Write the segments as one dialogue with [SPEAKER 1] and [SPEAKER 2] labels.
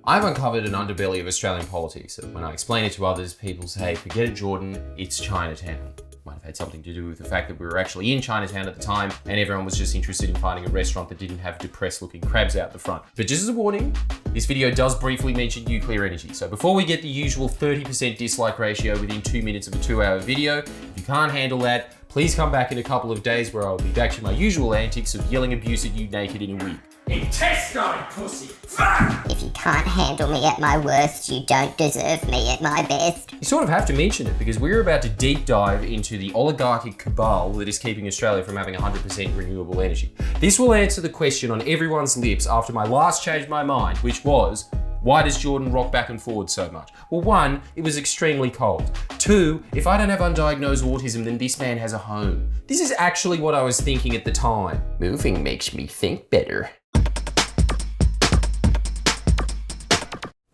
[SPEAKER 1] I've uncovered an underbelly of Australian politics that when I explain it to others, people say, forget it, Jordan, it's Chinatown. Might have had something to do with the fact that we were actually in Chinatown at the time and everyone was just interested in finding a restaurant that didn't have depressed looking crabs out the front. But just as a warning, this video does briefly mention nuclear energy. So before we get the usual 30% dislike ratio within 2 minutes of a 2-hour video, if you can't handle that, please come back in a couple of days where I'll be back to my usual antics of yelling abuse at you naked in a wig.
[SPEAKER 2] Intestine, pussy! Fuck!
[SPEAKER 3] If you can't handle me at my worst, you don't deserve me at my best.
[SPEAKER 1] You sort of have to mention it because we're about to deep dive into the oligarchic cabal that is keeping Australia from having 100% renewable energy. This will answer the question on everyone's lips after my last changed my mind, which was, why does Jordan rock back and forward so much? Well, 1, it was extremely cold. 2, if I don't have undiagnosed autism, then this man has a home. This is actually what I was thinking at the time. Moving makes me think better.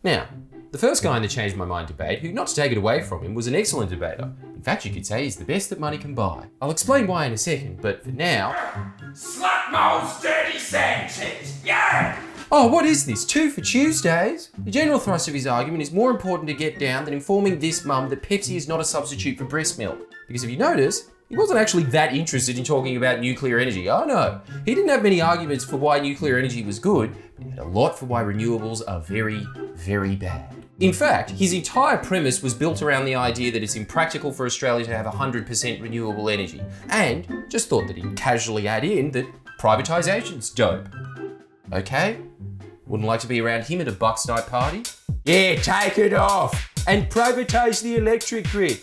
[SPEAKER 1] Now, the first guy in the Changed My Mind debate, who, not to take it away from him, was an excellent debater. In fact, you could say he's the best that money can buy. I'll explain why in a second, but for now...
[SPEAKER 2] Slut moles, dirty Sanchez! Yeah!
[SPEAKER 1] Oh, what is this? 2 for Tuesdays? The general thrust of his argument is more important to get down than informing this mum that Pepsi is not a substitute for breast milk. Because if you notice, he wasn't actually that interested in talking about nuclear energy. Oh no, he didn't have many arguments for why nuclear energy was good, but he had a lot for why renewables are very, very bad. In fact, his entire premise was built around the idea that it's impractical for Australia to have 100% renewable energy, and just thought that he'd casually add in that privatisation's dope. Okay? Wouldn't like to be around him at a Bucks night party? Yeah, take it off! And privatise the electric grid.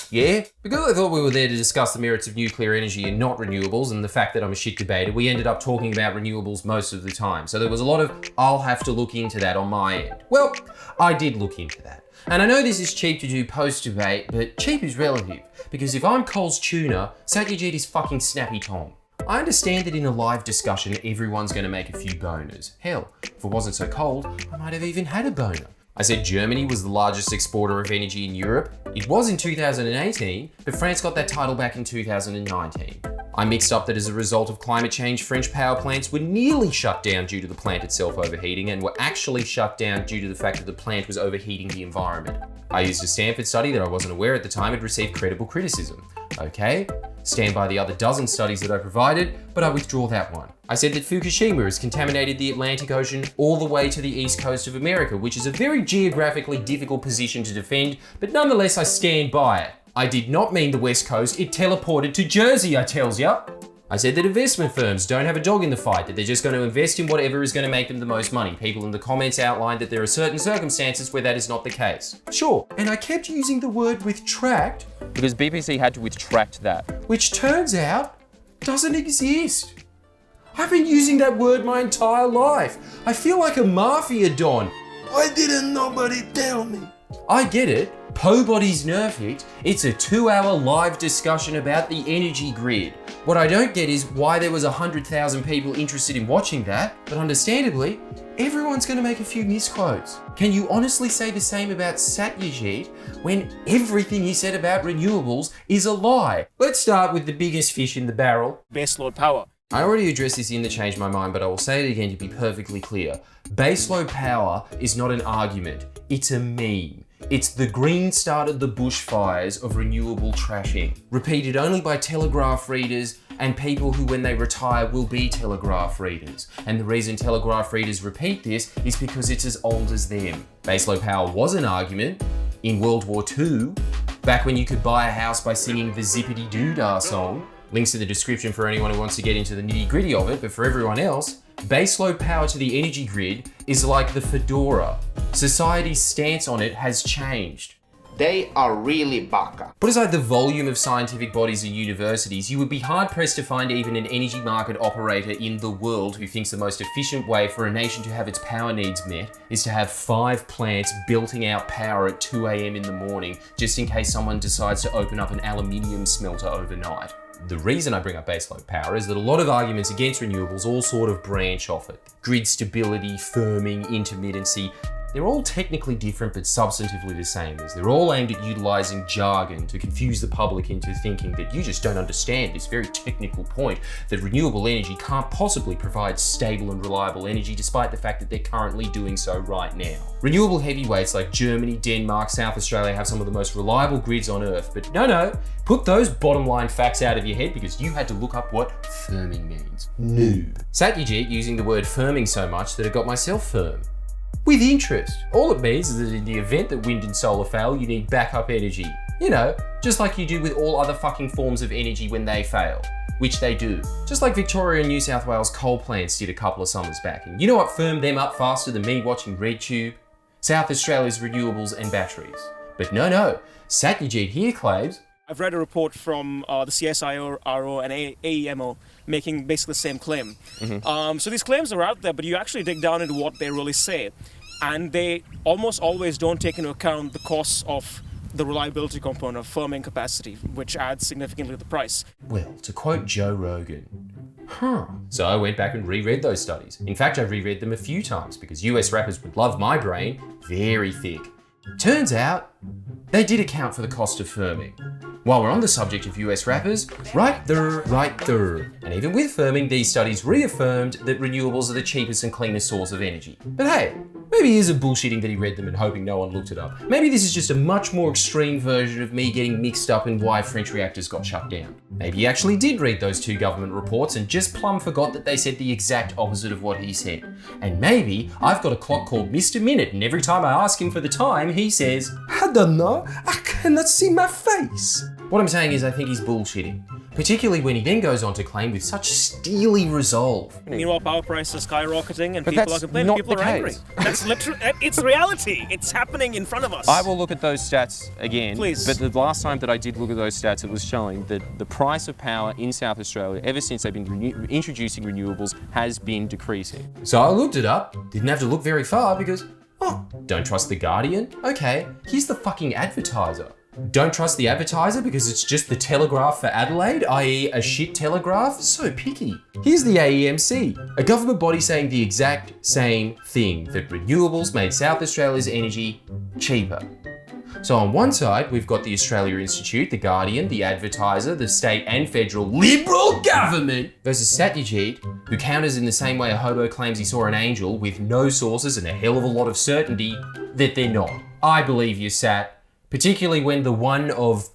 [SPEAKER 1] Yeah? Because I thought we were there to discuss the merits of nuclear energy and not renewables, and the fact that I'm a shit debater, we ended up talking about renewables most of the time. So there was a lot of, I'll have to look into that on my end. Well, I did look into that. And I know this is cheap to do post-debate, but cheap is relative. Because if I'm Cole's tuna, Satyajeet is fucking Snappy Tom. I understand that in a live discussion, everyone's going to make a few boners. Hell, if it wasn't so cold, I might have even had a boner. I said Germany was the largest exporter of energy in Europe. It was in 2018, but France got that title back in 2019. I mixed up that as a result of climate change, French power plants were nearly shut down due to the plant itself overheating and were actually shut down due to the fact that the plant was overheating the environment. I used a Stanford study that I wasn't aware at the time had received credible criticism. Okay, stand by the other dozen studies that I provided, but I withdraw that one. I said that Fukushima has contaminated the Atlantic Ocean all the way to the east coast of America, which is a very geographically difficult position to defend, but nonetheless I stand by it. I did not mean the west coast, it teleported to Jersey, I tells ya. I said that investment firms don't have a dog in the fight, that they're just going to invest in whatever is going to make them the most money. People in the comments outlined that there are certain circumstances where that is not the case. Sure, and I kept using the word withtract because BBC had to withtract that, which turns out doesn't exist. I've been using that word my entire life. I feel like a mafia don. Why didn't nobody tell me? I get it. Po Body's nerf it. It's a 2-hour live discussion about the energy grid. What I don't get is why there was 100,000 people interested in watching that, but understandably, everyone's going to make a few misquotes. Can you honestly say the same about Satyajeet when everything he said about renewables is a lie? Let's start with the biggest fish in the barrel.
[SPEAKER 2] Baseload power.
[SPEAKER 1] I already addressed this in the Change My Mind, but I will say it again to be perfectly clear. Baseload power is not an argument, it's a meme. It's the green started the bushfires of renewable trashing, repeated only by Telegraph readers and people who when they retire will be Telegraph readers. And the reason Telegraph readers repeat this is because it's as old as them. Baseload power was an argument in World War II, back when you could buy a house by singing the Zippity Doo-Dah song. Links in the description for anyone who wants to get into the nitty-gritty of it, but for everyone else, baseload power to the energy grid is like the fedora. Society's stance on it has changed.
[SPEAKER 4] They are really baka.
[SPEAKER 1] Put aside the volume of scientific bodies and universities, you would be hard-pressed to find even an energy market operator in the world who thinks the most efficient way for a nation to have its power needs met is to have 5 plants belting out power at 2 a.m. in the morning, just in case someone decides to open up an aluminium smelter overnight. The reason I bring up baseload power is that a lot of arguments against renewables all sort of branch off it. Grid stability, firming, intermittency. they're all technically different but substantively the same, as they're all aimed at utilising jargon to confuse the public into thinking that you just don't understand this very technical point that renewable energy can't possibly provide stable and reliable energy despite the fact that they're currently doing so right now. Renewable heavyweights like Germany, Denmark, South Australia have some of the most reliable grids on Earth, but no, put those bottom line facts out of your head because you had to look up what firming means. Noob. Satyajeet using the word firming so much that it got myself firm. With interest. All it means is that in the event that wind and solar fail, you need backup energy. You know, just like you do with all other fucking forms of energy when they fail. Which they do. Just like Victoria and New South Wales coal plants did a couple of summers back. And you know what firmed them up faster than me watching RedTube? South Australia's renewables and batteries. But no, Satyajeet here claims
[SPEAKER 5] I've read a report from the CSIRO and AEMO making basically the same claim. So these claims are out there, but you actually dig down into what they really say. And they almost always don't take into account the costs of the reliability component of firming capacity, which adds significantly to the price.
[SPEAKER 1] Well, to quote Joe Rogan, So I went back and reread those studies. In fact, I reread them a few times because US rappers would love my brain, very thick. Turns out, they did account for the cost of firming. While we're on the subject of US rappers, right there. And even with firming, these studies reaffirmed that renewables are the cheapest and cleanest source of energy. But hey, maybe he isn't bullshitting that he read them and hoping no one looked it up. Maybe this is just a much more extreme version of me getting mixed up in why French reactors got shut down. Maybe he actually did read those two government reports and just plumb forgot that they said the exact opposite of what he said. And maybe I've got a clock called Mr. Minute, and every time I ask him for the time, he says, "I don't know, I cannot see my face." What I'm saying is I think he's bullshitting, particularly when he then goes on to claim with such steely resolve.
[SPEAKER 5] Meanwhile, power prices are skyrocketing and people are complaining, people are angry. That's literally, it's reality. It's happening in front of us.
[SPEAKER 6] I will look at those stats again.
[SPEAKER 5] Please.
[SPEAKER 6] But the last time that I did look at those stats, it was showing that the price of power in South Australia, ever since they've been introducing renewables, has been decreasing.
[SPEAKER 1] So I looked it up, didn't have to look very far because, don't trust the Guardian? Okay, here's the fucking advertiser. Don't trust the advertiser because it's just the Telegraph for Adelaide, i.e. a shit telegraph? So picky. Here's the AEMC, a government body saying the exact same thing, that renewables made South Australia's energy cheaper. So on one side, we've got the Australia Institute, the Guardian, the advertiser, the state and federal Liberal government versus Satyajeet, who counters in the same way a hobo claims he saw an angel with no sources and a hell of a lot of certainty that they're not. I believe you, Sat. Particularly when the one of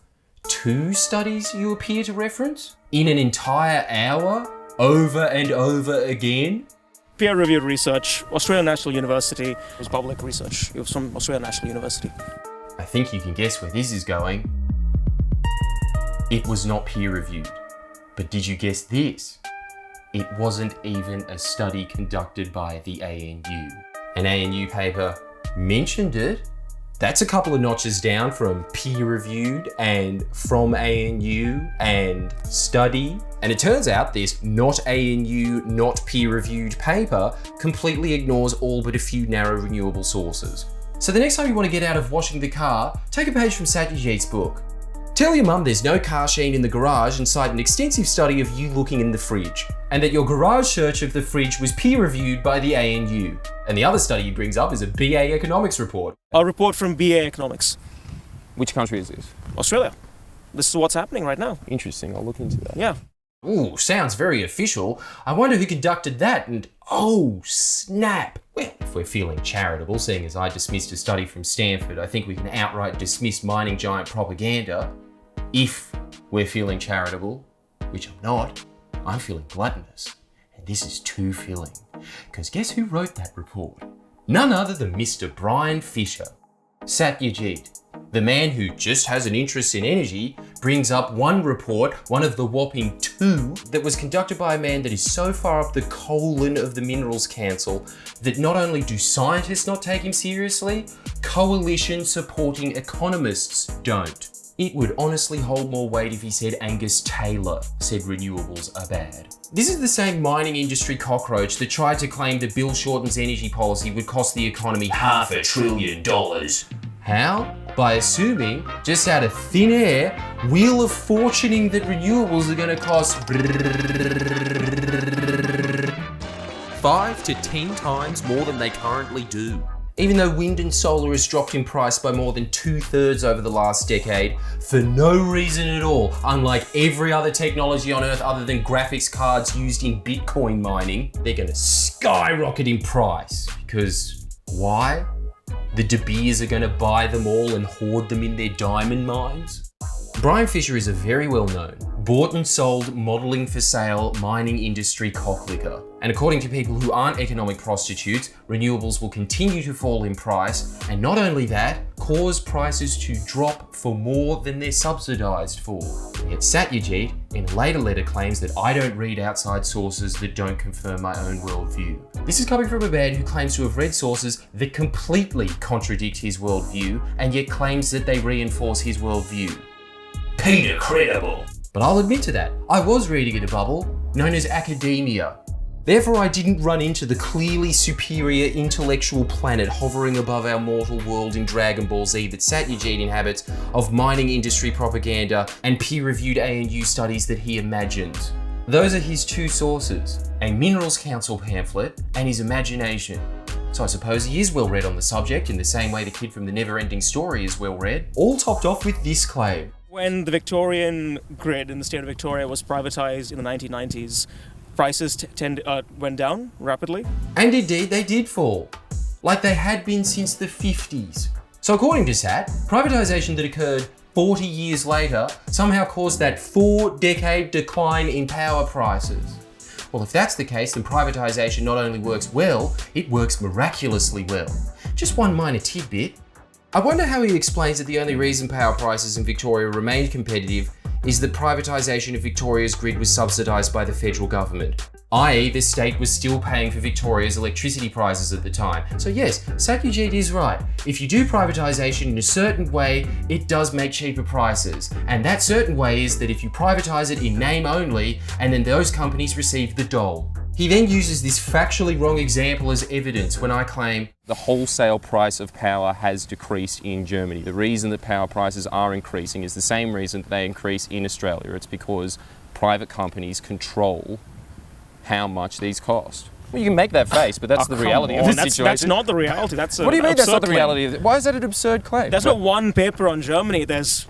[SPEAKER 1] two studies you appear to reference in an entire hour, over and over again.
[SPEAKER 5] Peer-reviewed research, Australian National University. It was public research. It was from Australian National University.
[SPEAKER 1] I think you can guess where this is going. It was not peer-reviewed. But did you guess this? It wasn't even a study conducted by the ANU. An ANU paper mentioned it. That's a couple of notches down from peer-reviewed and from ANU and study. And it turns out this not ANU, not peer-reviewed paper completely ignores all but a few narrow renewable sources. So the next time you want to get out of washing the car, take a page from Satyajeet's book. Tell your mum there's no car sheen in the garage and cite an extensive study of you looking in the fridge, and that your garage search of the fridge was peer-reviewed by the ANU. And the other study he brings up is a BA economics report.
[SPEAKER 5] A report from BA Economics.
[SPEAKER 6] Which country is this?
[SPEAKER 5] Australia. This is what's happening right now.
[SPEAKER 6] Interesting, I'll look into that.
[SPEAKER 5] Yeah.
[SPEAKER 1] Ooh, sounds very official. I wonder who conducted that and oh, snap. Well, if we're feeling charitable, seeing as I dismissed a study from Stanford, I think we can outright dismiss mining giant propaganda. If we're feeling charitable, which I'm not, I'm feeling gluttonous. And this is too filling. Because guess who wrote that report? None other than Mr. Brian Fisher. Satyajeet, the man who just has an interest in energy, brings up one report, one of the whopping two, that was conducted by a man that is so far up the colon of the Minerals Council that not only do scientists not take him seriously, coalition supporting economists don't. It would honestly hold more weight if he said Angus Taylor said renewables are bad. This is the same mining industry cockroach that tried to claim that Bill Shorten's energy policy would cost the economy $500 billion. How? By assuming, just out of thin air, wheel of fortuning that renewables are going to cost 5 to 10 times more than they currently do. even though wind and solar has dropped in price by more than 2/3 over the last decade, for no reason at all, unlike every other technology on Earth other than graphics cards used in Bitcoin mining, they're going to skyrocket in price. Because why? The De Beers are going to buy them all and hoard them in their diamond mines? Brian Fisher is a very well-known, bought and sold modelling for sale mining industry cocklicker. And according to people who aren't economic prostitutes, renewables will continue to fall in price, and not only that, cause prices to drop for more than they're subsidised for. Yet Satyajeet, in a later letter, claims that I don't read outside sources that don't confirm my own worldview. This is coming from a man who claims to have read sources that completely contradict his worldview, and yet claims that they reinforce his worldview. Peter credible. But I'll admit to that. I was reading in a bubble known as academia. Therefore, I didn't run into the clearly superior intellectual planet hovering above our mortal world in Dragon Ball Z that Satyajeet inhabits of mining industry propaganda and peer-reviewed ANU studies that he imagined. Those are his two sources, a Minerals Council pamphlet and his imagination. So I suppose he is well read on the subject in the same way the kid from the Never-Ending Story is well read, all topped off with this claim.
[SPEAKER 5] When the Victorian grid in the state of Victoria was privatised in the 1990s, prices went down rapidly.
[SPEAKER 1] And indeed, they did fall, like they had been since the 50s. So according to Sat, privatisation that occurred 40 years later somehow caused that 4-decade decline in power prices. Well, if that's the case, then privatisation not only works well, it works miraculously well. Just one minor tidbit. I wonder how he explains that the only reason power prices in Victoria remained competitive is that privatisation of Victoria's grid was subsidised by the federal government, i.e. the state was still paying for Victoria's electricity prices at the time. So yes, Satyajeet is right. If you do privatisation in a certain way, it does make cheaper prices. And that certain way is that if you privatise it in name only, and then those companies receive the dole. He then uses this factually wrong example as evidence when I claim
[SPEAKER 6] The wholesale price of power has decreased in Germany. The reason that power prices are increasing is the same reason that they increase in Australia. It's because private companies control how much these cost. Well, you can make that face, but that's the reality of the situation.
[SPEAKER 5] That's not the reality. That's
[SPEAKER 6] what do you mean that's not the reality of it? Why is that an absurd claim?
[SPEAKER 5] There's not one paper on Germany. There's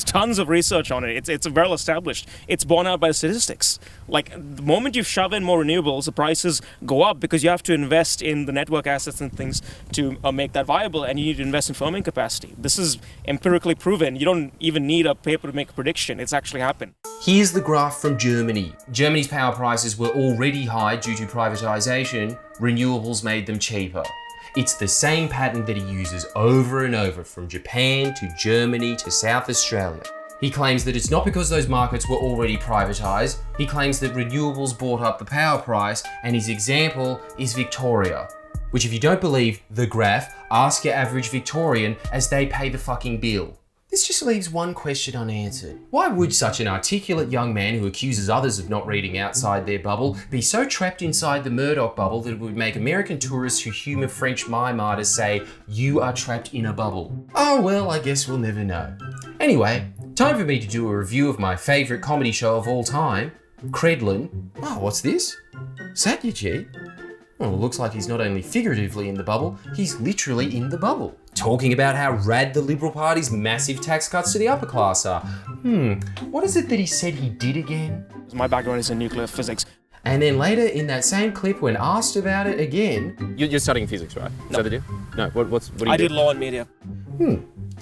[SPEAKER 5] tons of research on it. It's well established. It's borne out by statistics. Like, the moment you shove in more renewables, the prices go up because you have to invest in the network assets and things to make that viable, and you need to invest in firming capacity. This is empirically proven. You don't even need a paper to make a prediction. It's actually happened.
[SPEAKER 1] Here's the graph from Germany. Germany's power prices were already high due to privatisation. Renewables made them cheaper. It's the same pattern that he uses over and over from Japan to Germany to South Australia. He claims that it's not because those markets were already privatised. He claims that renewables bought up the power price, and his example is Victoria. Which, if you don't believe the graph, ask your average Victorian as they pay the fucking bill. This just leaves one question unanswered. Why would such an articulate young man who accuses others of not reading outside their bubble be so trapped inside the Murdoch bubble that it would make American tourists who humour French mime artists say, "You are trapped in a bubble"? Oh well, I guess we'll never know. Anyway, time for me to do a review of my favourite comedy show of all time, Credlin. Oh, what's this? Satyajeet? Well, it looks like he's not only figuratively in the bubble, he's literally in the bubble. Talking about how rad the Liberal Party's massive tax cuts to the upper class are. What is it that he said he did again?
[SPEAKER 5] My background is in nuclear physics.
[SPEAKER 1] And then later in that same clip, when asked about it again...
[SPEAKER 6] You're studying physics, right? Is that the deal? No, what do you
[SPEAKER 5] I
[SPEAKER 6] do?
[SPEAKER 5] did law and media.
[SPEAKER 1] I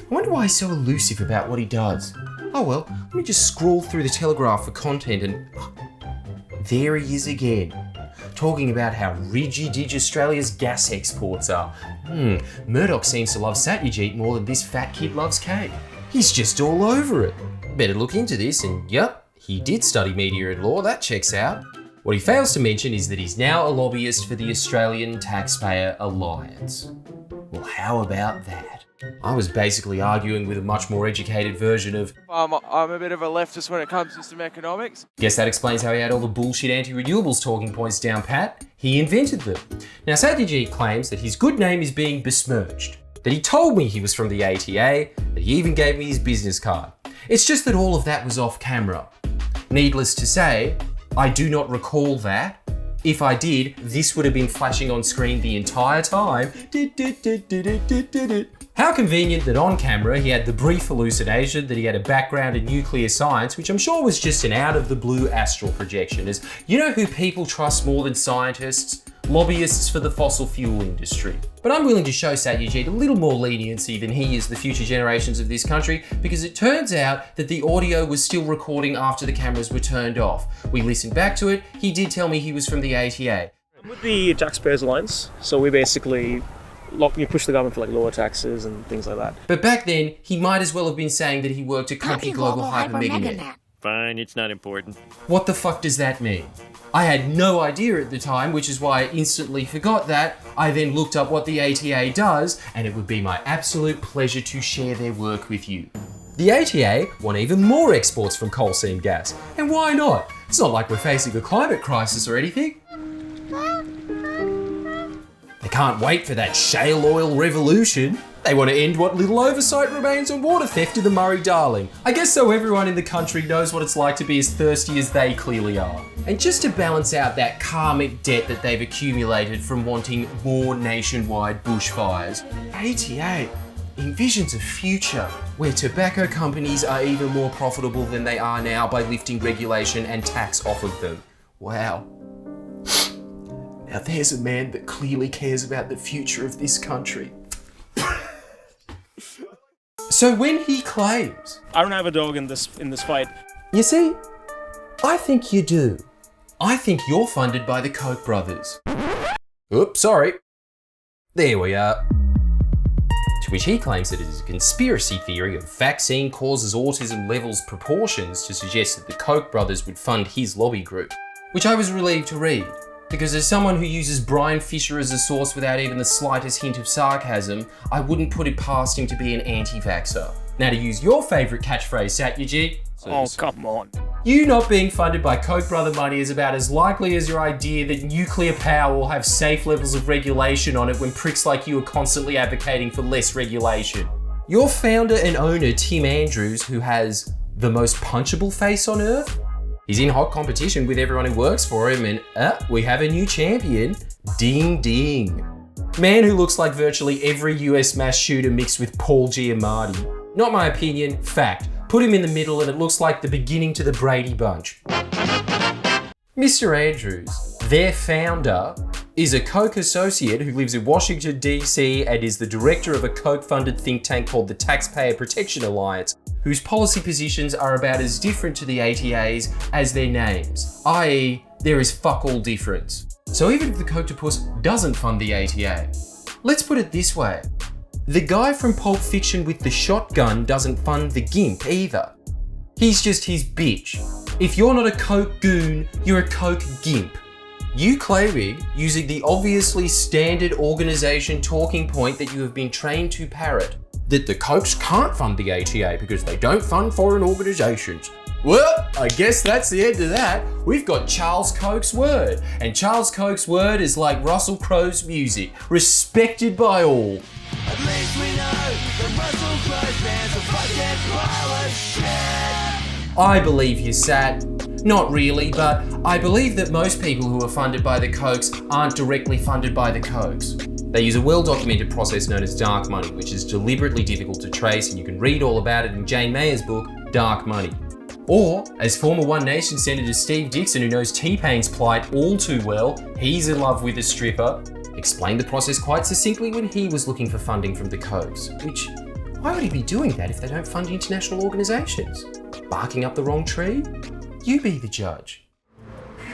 [SPEAKER 1] wonder why he's so elusive about what he does. Oh well, let me just scroll through the Telegraph for content and... there he is again. Talking about how rigid Australia's gas exports are. Murdoch seems to love Satyajeet more than this fat kid loves cake. He's just all over it. Better look into this, and yep, he did study media and law, that checks out. What he fails to mention is that he's now a lobbyist for the Australian Taxpayer Alliance. Well, how about that? I was basically arguing with a much more educated version of
[SPEAKER 7] I'm a bit of a leftist when it comes to some economics.
[SPEAKER 1] Guess that explains how he had all the bullshit anti-renewables talking points down pat. He invented them. Now Satyajeet claims that his good name is being besmirched, that he told me he was from the ATA, that he even gave me his business card. It's just that all of that was off camera. Needless to say, I do not recall that, If I did, this would have been flashing on screen the entire time. How convenient that on camera he had the brief hallucination that he had a background in nuclear science, which I'm sure was just an out-of-the-blue astral projection, as you know who people trust more than scientists? Lobbyists for the fossil fuel industry. But I'm willing to show Satyajeet a little more leniency than he is the future generations of this country, because it turns out that the audio was still recording after the cameras were turned off. We listened back to it, he did tell me he was from the ATA.
[SPEAKER 5] I'm with the Taxpayers Alliance, so we basically push the government for like lower taxes and things like that.
[SPEAKER 1] But back then, he might as well have been saying that he worked at Company Global Hyper Meganet.
[SPEAKER 6] Fine, it's not important.
[SPEAKER 1] What the fuck does that mean? I had no idea at the time, which is why I instantly forgot that. I then looked up what the ATA does, and it would be my absolute pleasure to share their work with you. The ATA want even more exports from coal seam gas, and why not? It's not like we're facing a climate crisis or anything. They can't wait for that shale oil revolution. They want to end what little oversight remains on water theft in the Murray-Darling. I guess so everyone in the country knows what it's like to be as thirsty as they clearly are. And just to balance out that karmic debt that they've accumulated from wanting more nationwide bushfires, ATA envisions a future where tobacco companies are even more profitable than they are now by lifting regulation and tax off of them. Wow. Now there's a man that clearly cares about the future of this country. So when he claims,
[SPEAKER 5] I don't have a dog in this fight.
[SPEAKER 1] You see, I think you do. I think you're funded by the Koch brothers. Oops, sorry. There we are. To which he claims that it is a conspiracy theory of vaccine causes autism levels proportions to suggest that the Koch brothers would fund his lobby group, which I was relieved to read. Because as someone who uses Brian Fisher as a source without even the slightest hint of sarcasm, I wouldn't put it past him to be an anti-vaxxer. Now to use your favourite catchphrase, Satyajeet.
[SPEAKER 5] Oh, come on.
[SPEAKER 1] You not being funded by Koch brother money is about as likely as your idea that nuclear power will have safe levels of regulation on it when pricks like you are constantly advocating for less regulation. Your founder and owner, Tim Andrews, who has the most punchable face on earth, he's in hot competition with everyone who works for him, and we have a new champion. Ding ding. Man who looks like virtually every US mass shooter mixed with Paul Giamatti. Not my opinion, fact. Put him in the middle and it looks like the beginning to the Brady Bunch. Mr. Andrews, their founder, is a Koch associate who lives in Washington, DC and is the director of a Koch-funded think tank called the Taxpayer Protection Alliance, whose policy positions are about as different to the ATA's as their names, i.e. there is fuck all difference. So even if the Kochtopus doesn't fund the ATA, let's put it this way. The guy from Pulp Fiction with the shotgun doesn't fund the GIMP either. He's just his bitch. If you're not a Koch goon, you're a Koch GIMP. You claiming, using the obviously standard organisation talking point that you have been trained to parrot, that the Kochs can't fund the ATA because they don't fund foreign organisations. Well, I guess that's the end of that. We've got Charles Koch's word, and Charles Koch's word is like Russell Crowe's music, respected by all.
[SPEAKER 2] At least we know that Russell Crowe's bands are fucking pile of shit.
[SPEAKER 1] I believe you, Sat. Not really, but I believe that most people who are funded by the Kochs aren't directly funded by the Kochs. They use a well-documented process known as dark money, which is deliberately difficult to trace, and you can read all about it in Jane Mayer's book, Dark Money. Or, as former One Nation Senator Steve Dixon, who knows T-Pain's plight all too well, he's in love with a stripper, explained the process quite succinctly when he was looking for funding from the Kochs, which, why would he be doing that if they don't fund international organisations? Barking up the wrong tree? You be the judge.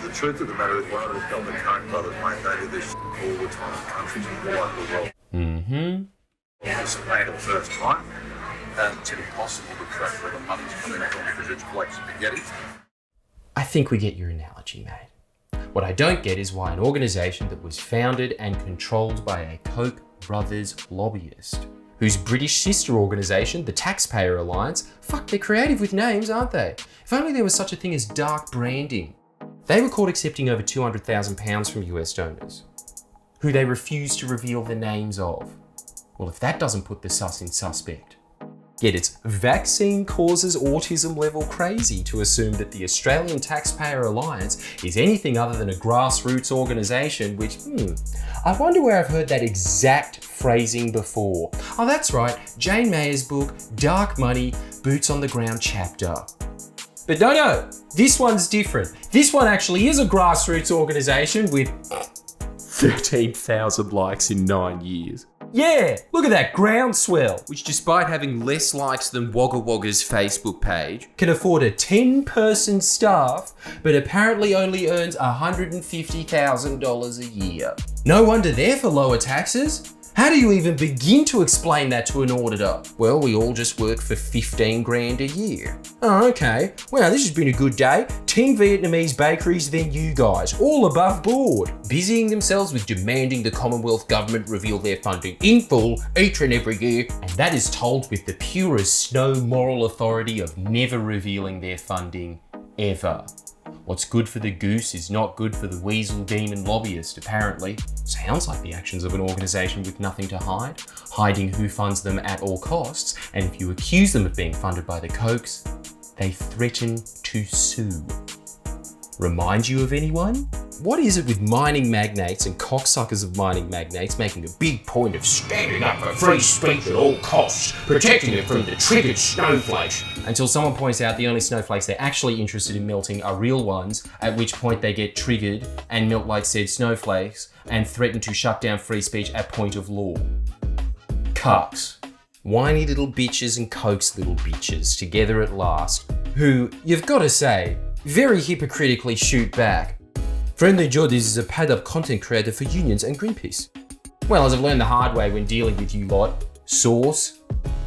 [SPEAKER 8] The truth of the matter is, one of the Koch brothers, mate, they do this all the time in countries all over the world. It's made it first time, and it's impossible to track where the money's coming from because it's like spaghetti.
[SPEAKER 1] I think we get your analogy, mate. What I don't get is why an organisation that was founded and controlled by a Koch brothers lobbyist, whose British sister organisation, the Taxpayer Alliance, fuck, they're creative with names, aren't they? If only there was such a thing as dark branding. They were caught accepting over £200,000 from US donors, who they refused to reveal the names of. Well, if that doesn't put the sus in suspect, Yet it's vaccine causes autism level crazy to assume that the Australian Taxpayer Alliance is anything other than a grassroots organisation, which, I wonder where I've heard that exact phrasing before. Oh, that's right, Jane Mayer's book, Dark Money, Boots on the Ground chapter. But no, this one's different. This one actually is a grassroots organisation with 13,000 likes in 9 years. Yeah, look at that groundswell, which despite having less likes than Wagga Wagga's Facebook page, can afford a 10-person staff, but apparently only earns $150,000 a year. No wonder they're for lower taxes. How do you even begin to explain that to an auditor? Well, we all just work for 15 grand a year. Oh, okay. Well, this has been a good day. 10 Vietnamese bakeries, then you guys, all above board, busying themselves with demanding the Commonwealth government reveal their funding in full each and every year, and that is told with the purest snow moral authority of never revealing their funding, ever. What's good for the goose is not good for the weasel demon lobbyist, apparently. Sounds like the actions of an organisation with nothing to hide, hiding who funds them at all costs, and if you accuse them of being funded by the Kochs, they threaten to sue. Remind you of anyone? What is it with mining magnates and cocksuckers of mining magnates making a big point of standing up for free speech at all costs, protecting it from the triggered snowflakes? Until someone points out the only snowflakes they're actually interested in melting are real ones, at which point they get triggered and melt like said snowflakes and threaten to shut down free speech at point of law. Cucks. Whiny little bitches and Koch's little bitches together at last, who, you've got to say, very hypocritically shoot back. Friendly Joe, this is a paid-up content creator for unions and Greenpeace. Well, as I've learned the hard way when dealing with you lot, source?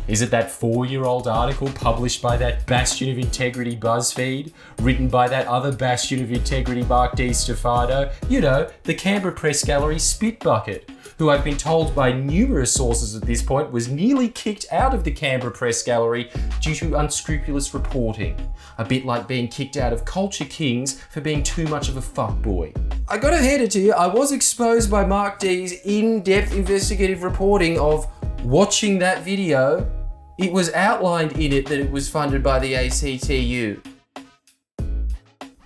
[SPEAKER 1] Is it that 4-year-old article published by that bastion of integrity BuzzFeed, written by that other bastion of integrity Mark D. Stefano, you know, the Canberra Press Gallery spit bucket, who I've been told by numerous sources at this point was nearly kicked out of the Canberra Press Gallery due to unscrupulous reporting. A bit like being kicked out of Culture Kings for being too much of a fuckboy. I gotta hand it to you, I was exposed by Mark D's in-depth investigative reporting of watching that video. It was outlined in it that it was funded by the ACTU.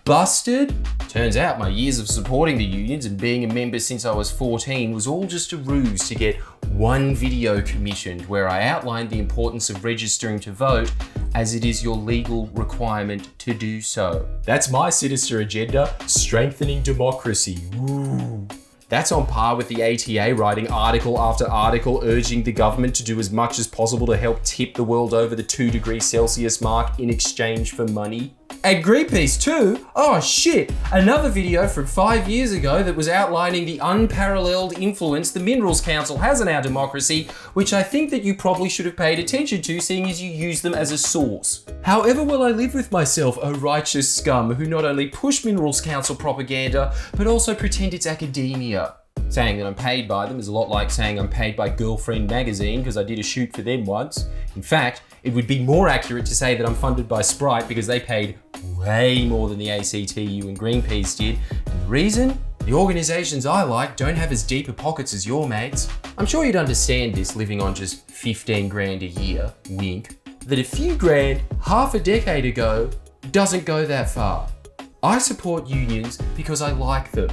[SPEAKER 1] Busted? Turns out my years of supporting the unions and being a member since I was 14 was all just a ruse to get one video commissioned where I outlined the importance of registering to vote as it is your legal requirement to do so. That's my sinister agenda, strengthening democracy. Woo. That's on par with the ATA writing article after article urging the government to do as much as possible to help tip the world over the 2°C mark in exchange for money. And Greenpeace too? Oh shit, another video from 5 years ago that was outlining the unparalleled influence the Minerals Council has on our democracy, which I think that you probably should have paid attention to seeing as you use them as a source. However will I live with myself, O righteous scum, who not only push Minerals Council propaganda, but also pretend it's academia. Saying that I'm paid by them is a lot like saying I'm paid by Girlfriend magazine because I did a shoot for them once. In fact, it would be more accurate to say that I'm funded by Sprite because they paid way more than the ACTU and Greenpeace did. And the reason? The organisations I like don't have as deep a pockets as your mates. I'm sure you'd understand this living on just 15 grand a year, wink, that a few grand half a decade ago doesn't go that far. I support unions because I like them.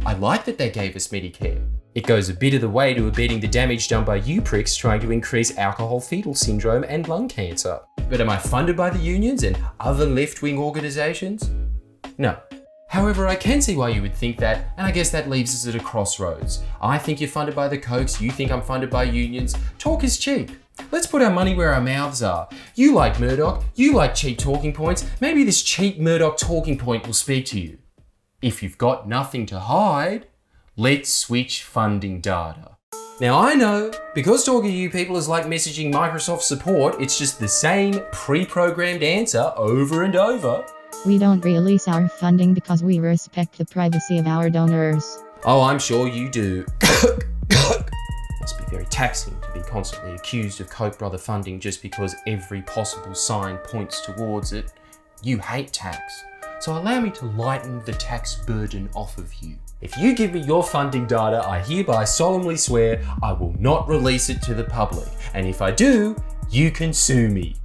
[SPEAKER 1] I like that they gave us Medicare. It goes a bit of the way to abetting the damage done by you pricks trying to increase alcohol fetal syndrome and lung cancer. But am I funded by the unions and other left-wing organisations? No. However, I can see why you would think that, and I guess that leaves us at a crossroads. I think you're funded by the Kochs, you think I'm funded by unions. Talk is cheap. Let's put our money where our mouths are. You like Murdoch, you like cheap talking points, maybe this cheap Murdoch talking point will speak to you. If you've got nothing to hide, let's switch funding data. Now I know, because talking to you people is like messaging Microsoft support, it's just the same pre-programmed answer over and over.
[SPEAKER 9] We don't release our funding because we respect the privacy of our donors.
[SPEAKER 1] Oh, I'm sure you do. Must be very taxing to be constantly accused of Koch brother funding just because every possible sign points towards it. You hate tax. So allow me to lighten the tax burden off of you. If you give me your funding data, I hereby solemnly swear I will not release it to the public. And if I do, you can sue me.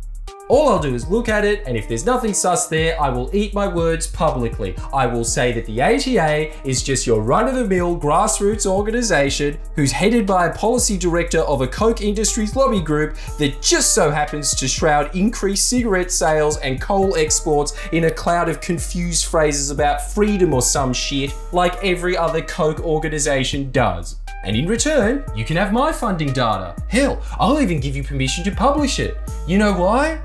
[SPEAKER 1] All I'll do is look at it, and if there's nothing sus there, I will eat my words publicly. I will say that the ATA is just your run-of-the-mill grassroots organization who's headed by a policy director of a Coke Industries lobby group that just so happens to shroud increased cigarette sales and coal exports in a cloud of confused phrases about freedom or some shit, like every other Coke organization does. And in return, you can have my funding data. Hell, I'll even give you permission to publish it. You know why?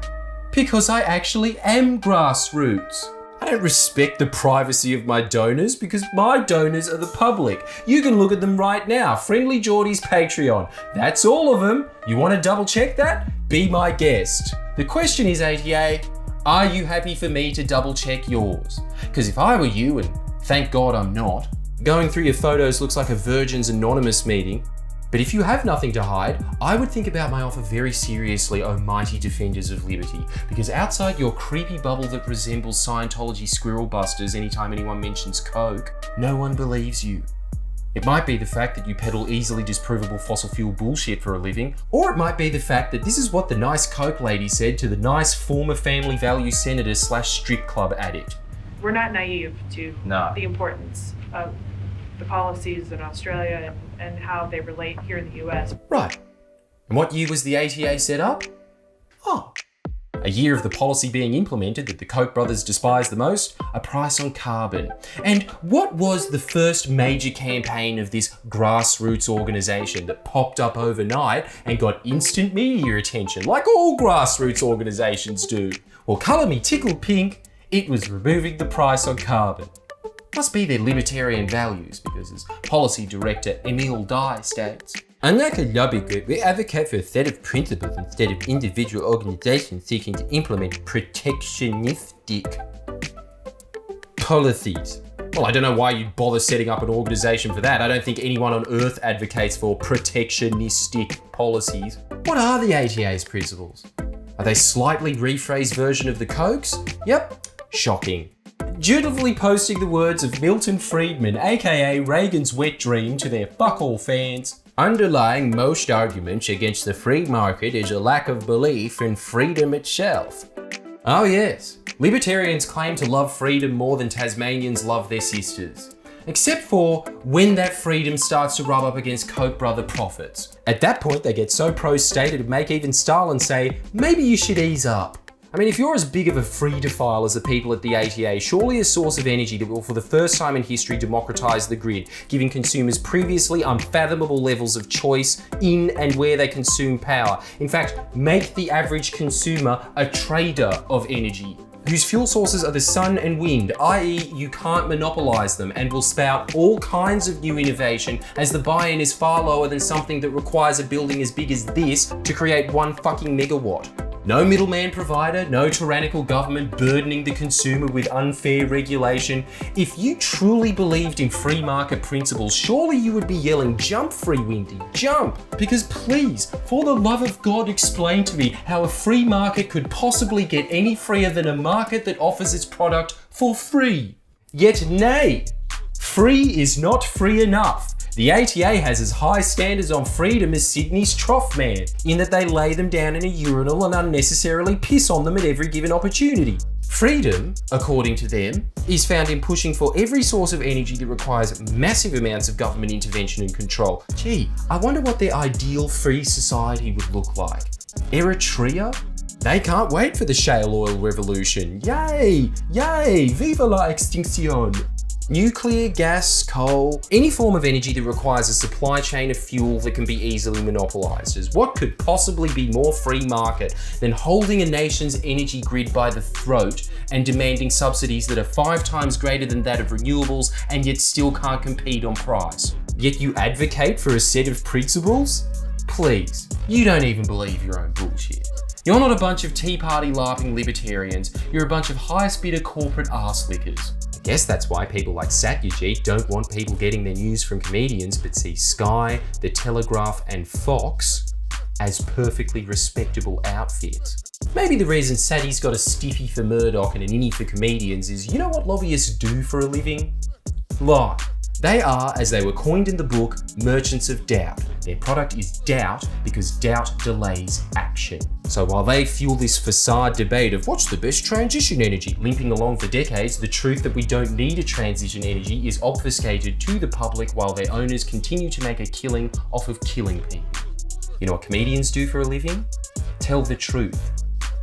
[SPEAKER 1] Because I actually am grassroots. I don't respect the privacy of my donors because my donors are the public. You can look at them right now. Friendly Geordie's Patreon. That's all of them. You want to double check that? Be my guest. The question is, ATA, are you happy for me to double check yours? Because if I were you, and thank God I'm not, going through your photos looks like a Virgins Anonymous meeting. But if you have nothing to hide, I would think about my offer very seriously, oh mighty defenders of liberty, because outside your creepy bubble that resembles Scientology squirrel busters anytime anyone mentions Coke, no one believes you. It might be the fact that you peddle easily disprovable fossil fuel bullshit for a living, or it might be the fact that this is what the nice Coke lady said to the nice former family values senator / strip club addict.
[SPEAKER 10] We're not naive to the importance of the policies in Australia and how they relate here in the US.
[SPEAKER 1] Right. And what year was the ATA set up? Oh, a year of the policy being implemented that the Koch brothers despise the most, a price on carbon. And what was the first major campaign of this grassroots organisation that popped up overnight and got instant media attention, like all grassroots organisations do? Well, colour me tickled pink, it was removing the price on carbon. Must be their libertarian values, because as policy director Emil Dye states, unlike a lobby group, we advocate for a set of principles instead of individual organizations seeking to implement protectionistic policies. Well, I don't know why you'd bother setting up an organization for that. I don't think anyone on earth advocates for protectionistic policies. What are the ATA's principles? Are they slightly rephrased version of the Cokes? Yep, shocking. Dutifully posting the words of Milton Friedman, aka Reagan's wet dream, to their fuck-all fans. Underlying most arguments against the free market is a lack of belief in freedom itself. Oh yes, libertarians claim to love freedom more than Tasmanians love their sisters. Except for when that freedom starts to rub up against Koch brother profits. At that point, they get so pro-state it'd make even Stalin say, maybe you should ease up. I mean, if you're as big of a freedophile as the people at the ATA, surely a source of energy that will for the first time in history democratise the grid, giving consumers previously unfathomable levels of choice in and where they consume power. In fact, make the average consumer a trader of energy, whose fuel sources are the sun and wind, i.e. you can't monopolise them, and will spout all kinds of new innovation as the buy-in is far lower than something that requires a building as big as this to create 1 fucking megawatt. No middleman provider, no tyrannical government burdening the consumer with unfair regulation. If you truly believed in free market principles, surely you would be yelling, jump free windy, jump! Because please, for the love of God, explain to me how a free market could possibly get any freer than a market that offers its product for free. Yet nay, free is not free enough. The ATA has as high standards on freedom as Sydney's trough man, in that they lay them down in a urinal and unnecessarily piss on them at every given opportunity. Freedom, according to them, is found in pushing for every source of energy that requires massive amounts of government intervention and control. Gee, I wonder what their ideal free society would look like. Eritrea? They can't wait for the shale oil revolution. Yay! Yay! Viva la extinction! Nuclear, gas, coal, any form of energy that requires a supply chain of fuel that can be easily monopolised. As what could possibly be more free market than holding a nation's energy grid by the throat and demanding subsidies that are 5 times greater than that of renewables and yet still can't compete on price? Yet you advocate for a set of principles? Please, you don't even believe your own bullshit. You're not a bunch of Tea Party LARPing libertarians, you're a bunch of highest bidder corporate arse lickers. I guess that's why people like Satyajeet don't want people getting their news from comedians but see Sky, The Telegraph and Fox as perfectly respectable outfits. Maybe the reason Satty's got a stiffy for Murdoch and an innie for comedians is, you know what lobbyists do for a living? Lie. They are, as they were coined in the book, merchants of doubt. Their product is doubt because doubt delays action. So while they fuel this facade debate of what's the best transition energy limping along for decades, the truth that we don't need a transition energy is obfuscated to the public while their owners continue to make a killing off of killing people. You know what comedians do for a living? Tell the truth.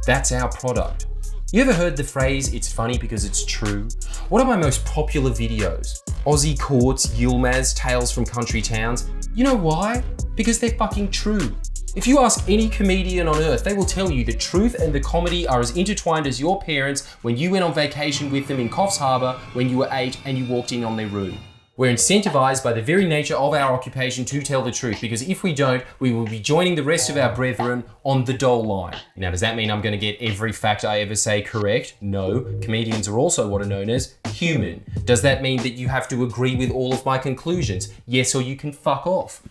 [SPEAKER 1] That's our product. You ever heard the phrase, it's funny because it's true? One of my most popular videos, Aussie Courts, Yilmaz, Tales from Country Towns. You know why? Because they're fucking true. If you ask any comedian on earth, they will tell you the truth and the comedy are as intertwined as your parents when you went on vacation with them in Coffs Harbour when you were 8 and you walked in on their room. We're incentivized by the very nature of our occupation to tell the truth, because if we don't, we will be joining the rest of our brethren on the dole line. Now, does that mean I'm going to get every fact I ever say correct? No. Comedians are also what are known as human. Does that mean that you have to agree with all of my conclusions? Yes, or you can fuck off.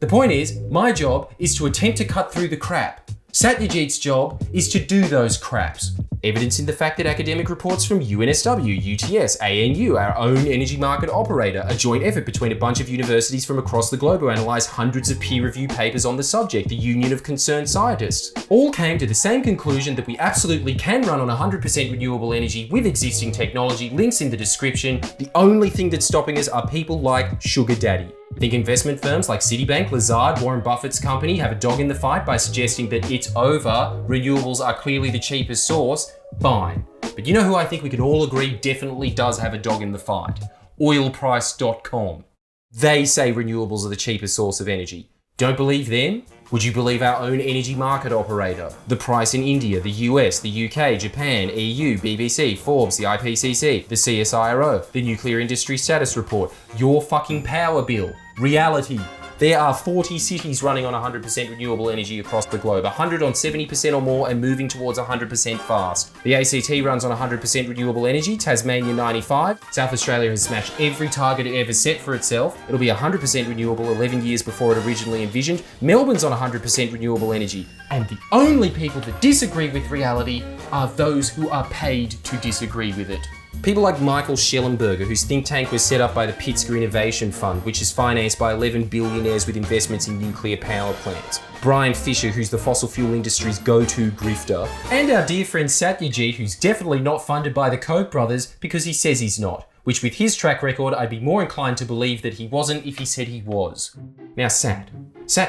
[SPEAKER 1] The point is, my job is to attempt to cut through the crap. Satyajeet's job is to do those craps. Evidence in the fact that academic reports from UNSW, UTS, ANU, our own energy market operator, a joint effort between a bunch of universities from across the globe who analysed hundreds of peer-reviewed papers on the subject, the Union of Concerned Scientists, all came to the same conclusion that we absolutely can run on 100% renewable energy with existing technology. Links in the description. The only thing that's stopping us are people like Sugar Daddy. Think investment firms like Citibank, Lazard, Warren Buffett's company have a dog in the fight by suggesting that it's over, renewables are clearly the cheapest source? Fine. But you know who I think we can all agree definitely does have a dog in the fight? Oilprice.com. They say renewables are the cheapest source of energy. Don't believe them? Would you believe our own energy market operator? The price in India, the US, the UK, Japan, EU, BBC, Forbes, the IPCC, the CSIRO, the Nuclear Industry Status Report, your fucking power bill. Reality. There are 40 cities running on 100% renewable energy across the globe, 100 on 70% or more and moving towards 100% fast. The ACT runs on 100% renewable energy, Tasmania 95. South Australia has smashed every target it ever set for itself. It'll be 100% renewable 11 years before it originally envisioned. Melbourne's on 100% renewable energy. And the only people that disagree with reality are those who are paid to disagree with it. People like Michael Schellenberger, whose think tank was set up by the Pittsburgh Innovation Fund, which is financed by 11 billionaires with investments in nuclear power plants. Brian Fisher, who's the fossil fuel industry's go-to grifter. And our dear friend Satyajeet, who's definitely not funded by the Koch brothers because he says he's not. Which with his track record, I'd be more inclined to believe that he wasn't if he said he was. Now Sat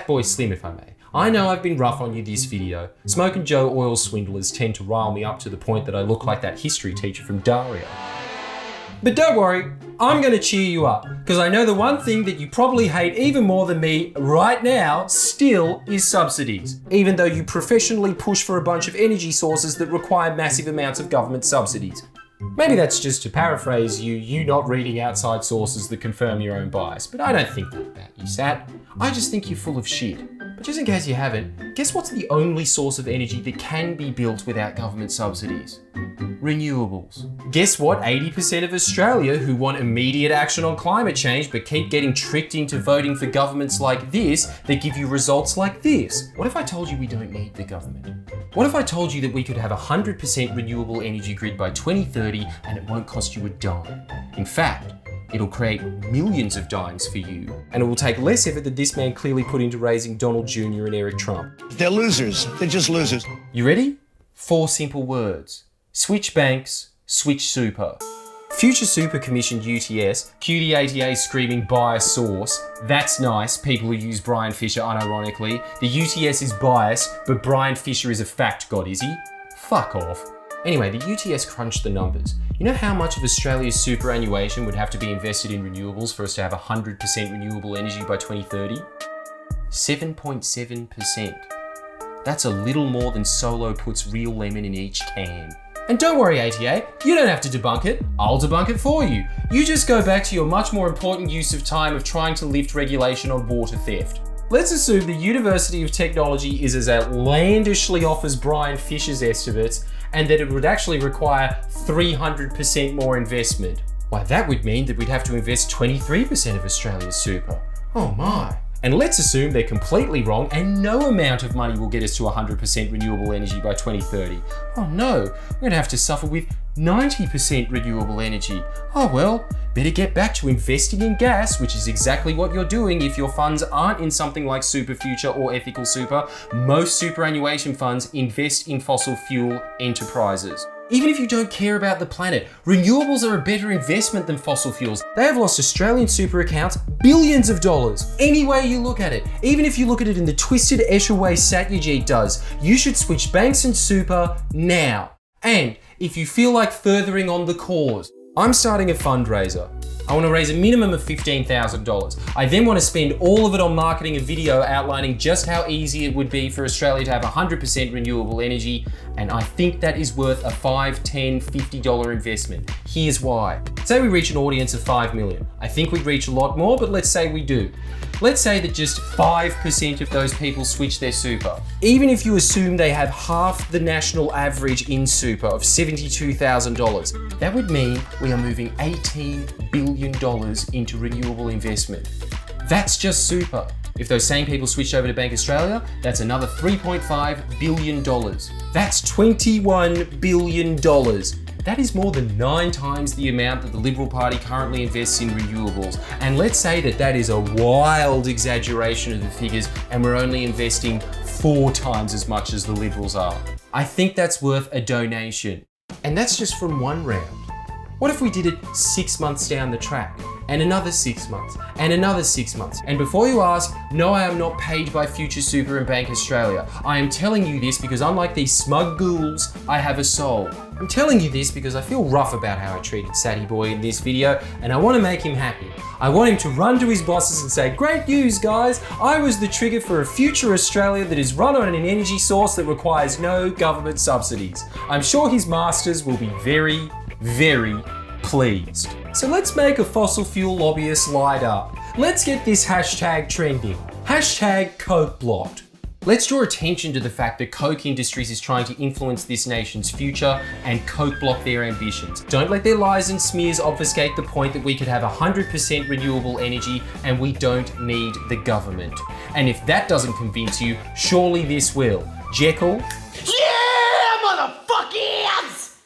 [SPEAKER 1] Boy Slim if I may. I know I've been rough on you this video. Smoke and Joe oil swindlers tend to rile me up to the point that I look like that history teacher from Daria. But don't worry, I'm gonna cheer you up, because I know the one thing that you probably hate even more than me right now still is subsidies, even though you professionally push for a bunch of energy sources that require massive amounts of government subsidies. Maybe that's just to paraphrase you not reading outside sources that confirm your own bias, but I don't think that about you, Sat. I just think you're full of shit. But just in case you haven't, guess what's the only source of energy that can be built without government subsidies? Renewables. Guess what? 80% of Australia who want immediate action on climate change but keep getting tricked into voting for governments like this that give you results like this. What if I told you we don't need the government? What if I told you that we could have a 100% renewable energy grid by 2030 and it won't cost you a dime? In fact, it'll create millions of dimes for you, and it will take less effort than this man clearly put into raising Donald Jr. and Eric Trump.
[SPEAKER 11] They're losers. They're just losers.
[SPEAKER 1] You ready? 4 simple words. Switch banks, switch super. Future Super commissioned UTS, QD80A screaming buy a source. That's nice, people who use Brian Fisher unironically. The UTS is biased, but Brian Fisher is a fact god, is he? Fuck off. Anyway, the UTS crunched the numbers. You know how much of Australia's superannuation would have to be invested in renewables for us to have 100% renewable energy by 2030? 7.7%. That's a little more than Solo puts real lemon in each can. And don't worry, ATA, you don't have to debunk it. I'll debunk it for you. You just go back to your much more important use of time of trying to lift regulation on water theft. Let's assume the University of Technology is as outlandishly off as Brian Fisher's estimates, and that it would actually require 300% more investment. Why, that would mean that we'd have to invest 23% of Australia's super. Oh my. And let's assume they're completely wrong and no amount of money will get us to 100% renewable energy by 2030. Oh no, we're going to have to suffer with 90% renewable energy. Oh well, better get back to investing in gas, which is exactly what you're doing if your funds aren't in something like Super Future or Ethical Super. Most superannuation funds invest in fossil fuel enterprises. Even if you don't care about the planet, renewables are a better investment than fossil fuels. They have lost Australian super accounts billions of dollars. Any way you look at it, even if you look at it in the twisted Escher way Satyajeet does, you should switch banks and super now. And if you feel like furthering on the cause, I'm starting a fundraiser. I want to raise a minimum of $15,000. I then want to spend all of it on marketing a video outlining just how easy it would be for Australia to have 100% renewable energy, and I think that is worth a $5, $10, $50 investment. Here's why. Say we reach an audience of 5 million. I think we'd reach a lot more, but let's say we do. Let's say that just 5% of those people switch their super. Even if you assume they have half the national average in super of $72,000, that would mean we are moving $18 billion into renewable investment. That's just super. If those same people switched over to Bank Australia, that's another $3.5 billion. That's $21 billion. That is more than 9 times the amount that the Liberal Party currently invests in renewables. And let's say that that is a wild exaggeration of the figures and we're only investing 4 times as much as the Liberals are. I think that's worth a donation. And that's just from one round. What if we did it 6 months down the track? And another 6 months, and another 6 months. And before you ask, no, I am not paid by Future Super and Bank Australia. I am telling you this because unlike these smug ghouls, I have a soul. I'm telling you this because I feel rough about how I treated Satty Boy in this video, and I want to make him happy. I want him to run to his bosses and say, great news guys, I was the trigger for a future Australia that is run on an energy source that requires no government subsidies. I'm sure his masters will be very, very pleased. So let's make a fossil fuel lobbyist light up. Let's get this hashtag trending. Hashtag Kochblocked. Let's draw attention to the fact that Coke Industries is trying to influence this nation's future and Kochblock their ambitions. Don't let their lies and smears obfuscate the point that we could have 100% renewable energy and we don't need the government. And if that doesn't convince you, surely this will. Jekyll?
[SPEAKER 12] Yeah, motherfuckers!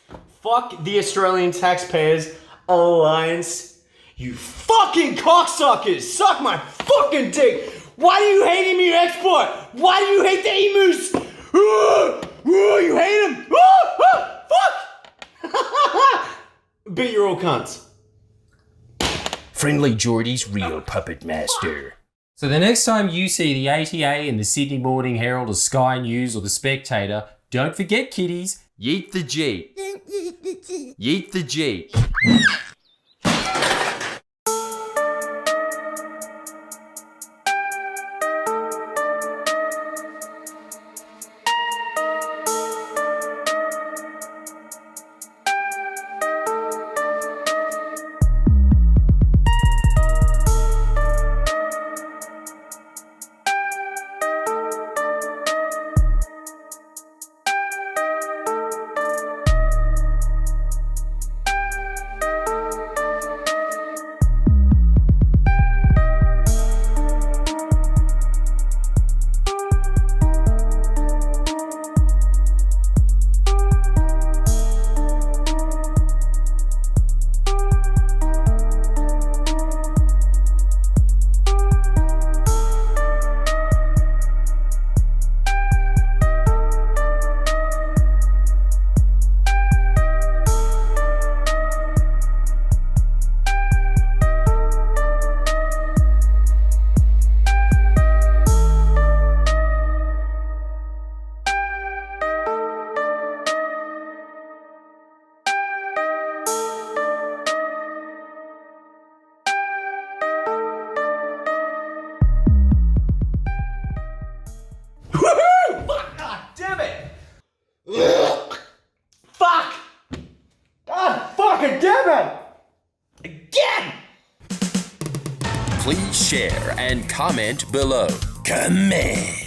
[SPEAKER 12] Fuck the Australian Taxpayers Alliance. You fucking cocksuckers! Suck my fucking dick! Why do you hate emu export? Why do you hate the emus? You hate them? Fuck! But you're all cunts.
[SPEAKER 1] Friendly Geordie's real puppet master. So the next time you see the ATA in the Sydney Morning Herald or Sky News or the Spectator, don't forget kiddies, yeet the G. Yeet the G.
[SPEAKER 2] Please share and comment below. Comment.